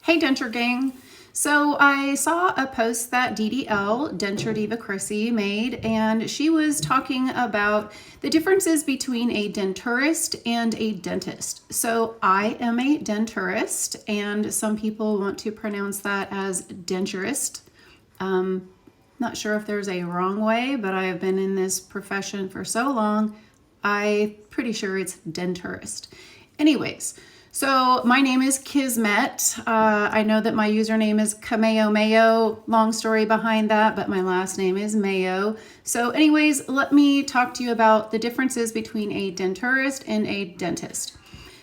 Hey Denture Gang. So I saw a post that DDL, Denture Diva Chrissy, made, and she was talking about the differences between a denturist and a dentist. So I am a denturist, and some people want to pronounce that as denturist. Not sure if there's a wrong way, but I have been in this profession for so long, I'm pretty sure it's denturist. Anyways, so my name is Kismet. I know that my username is Kameo Mayo. Long story behind that, but my last name is Mayo. So anyways, let me talk to you about the differences between a denturist and a dentist.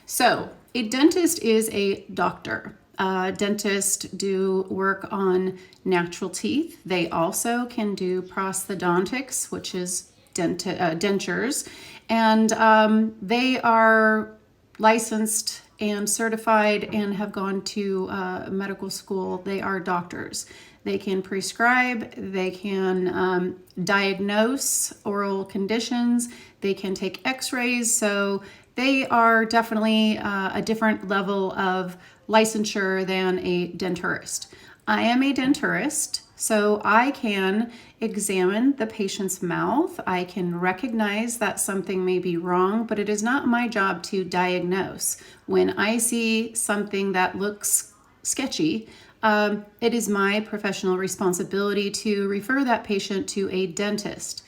So a dentist is a doctor. Dentists do work on natural teeth. They also can do prosthodontics, which is dentures, and they are licensed and certified and have gone to medical school. They are doctors. They can prescribe, they can diagnose oral conditions, they can take x-rays, so they are definitely a different level of licensure than a denturist. I am a denturist, so I can examine the patient's mouth. I can recognize that something may be wrong, but it is not my job to diagnose. When I see something that looks sketchy, it is my professional responsibility to refer that patient to a dentist.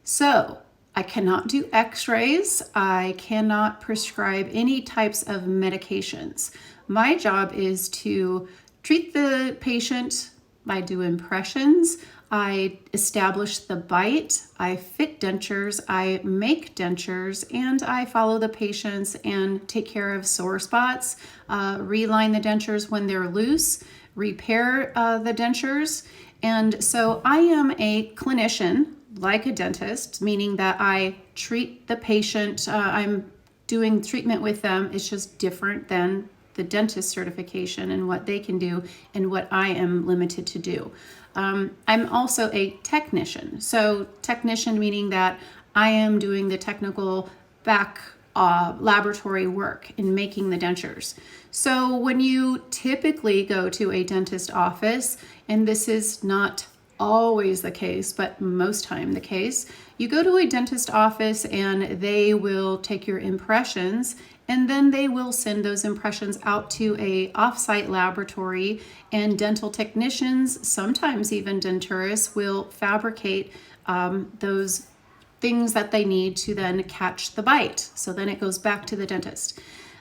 So I cannot do x-rays. I cannot prescribe any types of medications. My job is to treat the patient. I do impressions. I establish the bite. I fit dentures. I make dentures, and I follow the patients and take care of sore spots, reline the dentures when they're loose, repair the dentures. And so I am a clinician, like a dentist, meaning that I treat the patient. I'm doing treatment with them. It's just different than the dentist certification and what they can do and what I am limited to do. I'm also a technician. So technician meaning that I am doing the technical back laboratory work in making the dentures. So when you typically go to a dentist office, and this is not always the case, but most time the case, you go to a dentist office and they will take your impressions, and then they will send those impressions out to a off-site laboratory, and dental technicians, sometimes even denturists, will fabricate those things that they need to then catch the bite. So then it goes back to the dentist.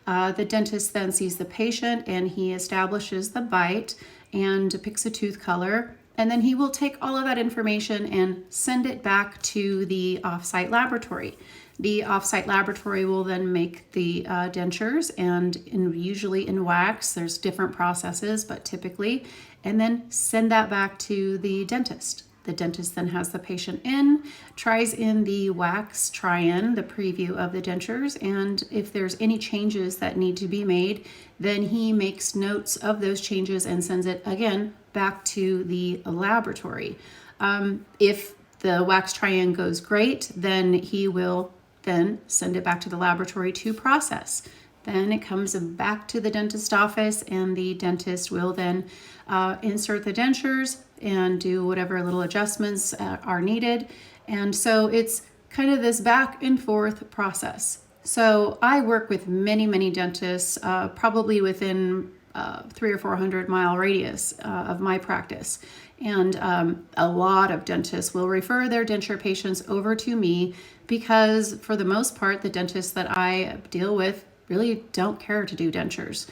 The dentist then sees the patient and he establishes the bite and picks a tooth color, and then he will take all of that information and send it back to the off-site laboratory. The off-site laboratory will then make the dentures, and usually in wax. There's different processes, but typically, and then send that back to the dentist. The dentist then has the patient in, tries in the wax try-in, the preview of the dentures, and if there's any changes that need to be made, then he makes notes of those changes and sends it again back to the laboratory. If the wax try-in goes great, then he will then send it back to the laboratory to process. Then it comes back to the dentist office, and the dentist will then insert the dentures and do whatever little adjustments are needed. And so it's kind of this back and forth process. So I work with many, many dentists, probably within 300 or 400 mile radius of my practice. And a lot of dentists will refer their denture patients over to me because, for the most part, the dentists that I deal with really don't care to do dentures.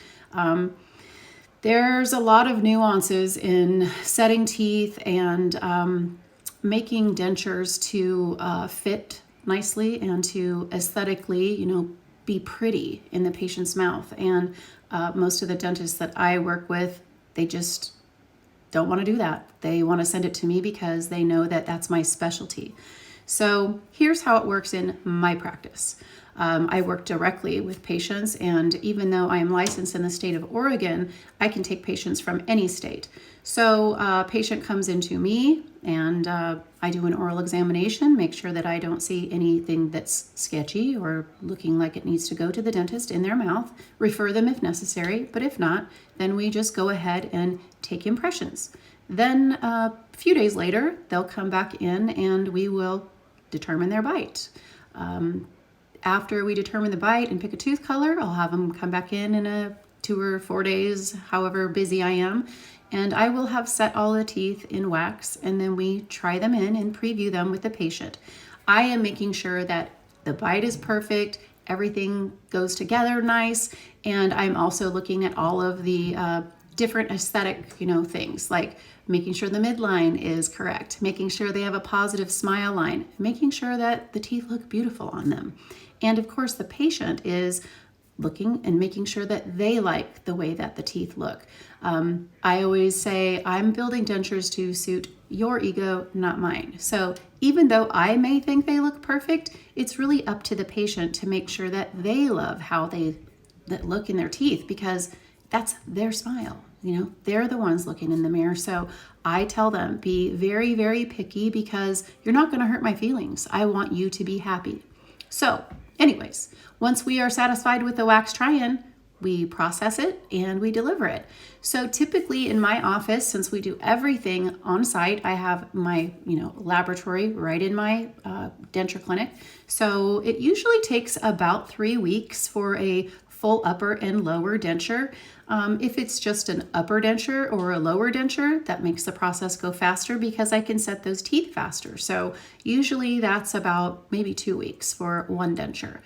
There's a lot of nuances in setting teeth and making dentures to fit nicely and to aesthetically, be pretty in the patient's mouth. And most of the dentists that I work with, they just don't want to do that. They want to send it to me because they know that that's my specialty. So here's how it works in my practice. I work directly with patients, and even though I am licensed in the state of Oregon, I can take patients from any state. So a patient comes into me, and I do an oral examination, make sure that I don't see anything that's sketchy or looking like it needs to go to the dentist in their mouth, refer them if necessary, but if not, then we just go ahead and take impressions. Then a few days later, they'll come back in and we will determine their bite. After we determine the bite and pick a tooth color, I'll have them come back in a 2 or 4 days, however busy I am, and I will have set all the teeth in wax, and then we try them in and preview them with the patient. I am making sure that the bite is perfect, everything goes together nice, and I'm also looking at all of the different aesthetic, things like making sure the midline is correct, making sure they have a positive smile line, making sure that the teeth look beautiful on them. And of course, the patient is looking and making sure that they like the way that the teeth look. I always say I'm building dentures to suit your ego, not mine. So even though I may think they look perfect, it's really up to the patient to make sure that they love how they look in their teeth, because that's their smile. They're the ones looking in the mirror. So I tell them, be very, very picky, because you're not going to hurt my feelings. I want you to be happy. So anyways, once we are satisfied with the wax try-in, we process it and we deliver it. So typically in my office, since we do everything on site, I have my laboratory right in my denture clinic. So it usually takes about 3 weeks for a full upper and lower denture. If it's just an upper denture or a lower denture, that makes the process go faster because I can set those teeth faster. So usually that's about maybe 2 weeks for one denture.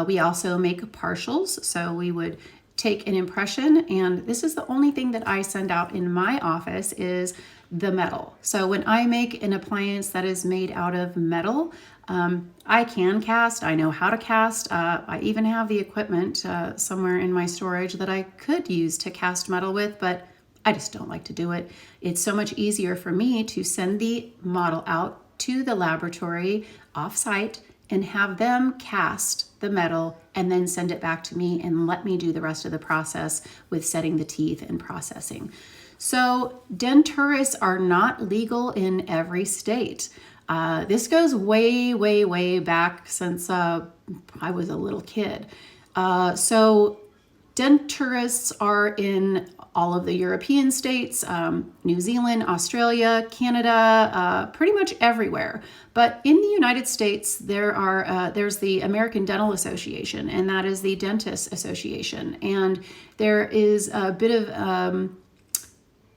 We also make partials. So we would take an impression, and this is the only thing that I send out in my office is the metal. So when I make an appliance that is made out of metal, I can cast, I know how to cast. I even have the equipment somewhere in my storage that I could use to cast metal with, but I just don't like to do it. It's so much easier for me to send the model out to the laboratory off-site and have them cast the metal and then send it back to me and let me do the rest of the process with setting the teeth and processing. So denturists are not legal in every state. This goes way, way, way back since I was a little kid. So denturists are in all of the European states, New Zealand, Australia, Canada, pretty much everywhere. But in the United States, there's the American Dental Association, and that is the Dentist Association. And there is a bit of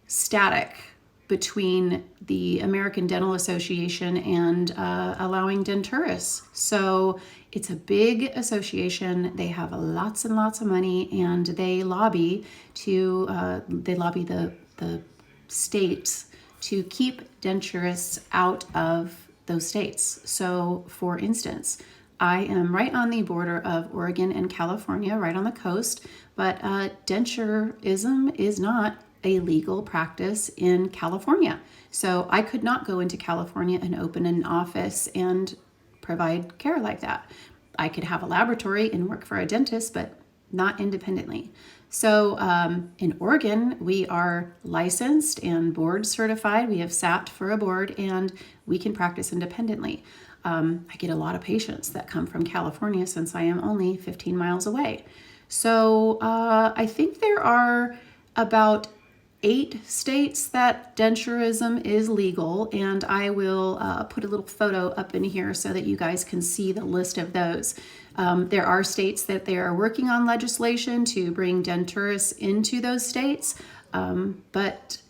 static between the American Dental Association and allowing denturists. So it's a big association. They have lots and lots of money, and they lobby the states to keep denturists out of those states. So for instance, I am right on the border of Oregon and California, right on the coast, but denturism is not a legal practice in California. So I could not go into California and open an office and provide care like that. I could have a laboratory and work for a dentist, but not independently. So in Oregon, we are licensed and board certified. We have sat for a board, and we can practice independently. I get a lot of patients that come from California since I am only 15 miles away. So I think there are about 8 states that denturism is legal, and I will put a little photo up in here so that you guys can see the list of those. There are states that they are working on legislation to bring denturists into those states, but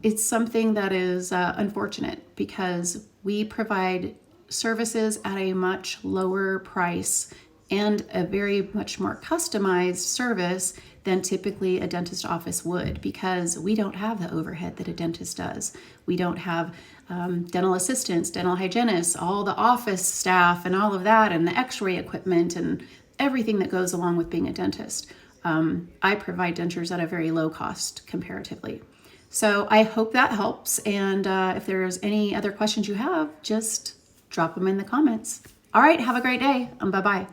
it's something that is unfortunate because we provide services at a much lower price and a very much more customized service than typically a dentist office would, because we don't have the overhead that a dentist does. We don't have dental assistants, dental hygienists, all the office staff and all of that, and the x-ray equipment and everything that goes along with being a dentist. I provide dentures at a very low cost comparatively. So I hope that helps. And if there's any other questions you have, just drop them in the comments. All right, have a great day. Bye-bye.